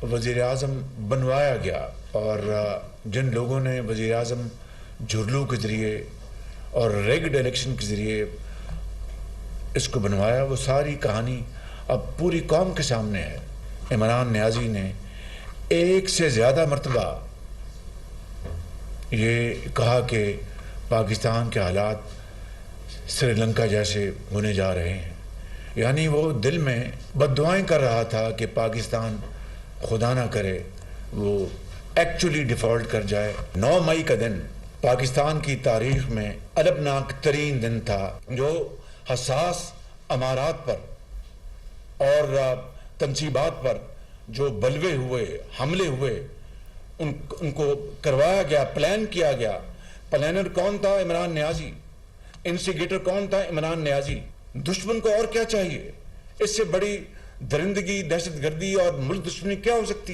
वज़ीर-ए-आज़म बनवाया गया और जिन लोगों ने वज़ीर-ए-आज़म झुर्लू के ज़रिए और रेग्ड इलेक्शन के ज़रिए इसको बनवाया, वो सारी कहानी अब पूरी कौम के सामने है। इमरान नियाज़ी ने एक से ज़्यादा मरतबा ये कहा कि पाकिस्तान के हालात श्रीलंका जैसे होने जा रहे हैं, यानी वो दिल में बद्दुआएं कर रहा था कि पाकिस्तान खुदा ना करे वो एक्चुअली डिफ़ॉल्ट कर जाए। 9 मई का दिन पाकिस्तान की तारीख में अलबनाक तरीन दिन था, जो हसास अमारात पर और तनसीबात पर जो बलवे हुए, हमले हुए, उनको करवाया गया, प्लान किया गया। प्लानर कौन था? इमरान नियाज़ी। इंस्टिगेटर कौन था? इमरान नियाज़ी। दुश्मन को और क्या चाहिए? इससे बड़ी दरिंदगी, दहशतगर्दी और मुल्क दुश्मनी क्या हो सकती है?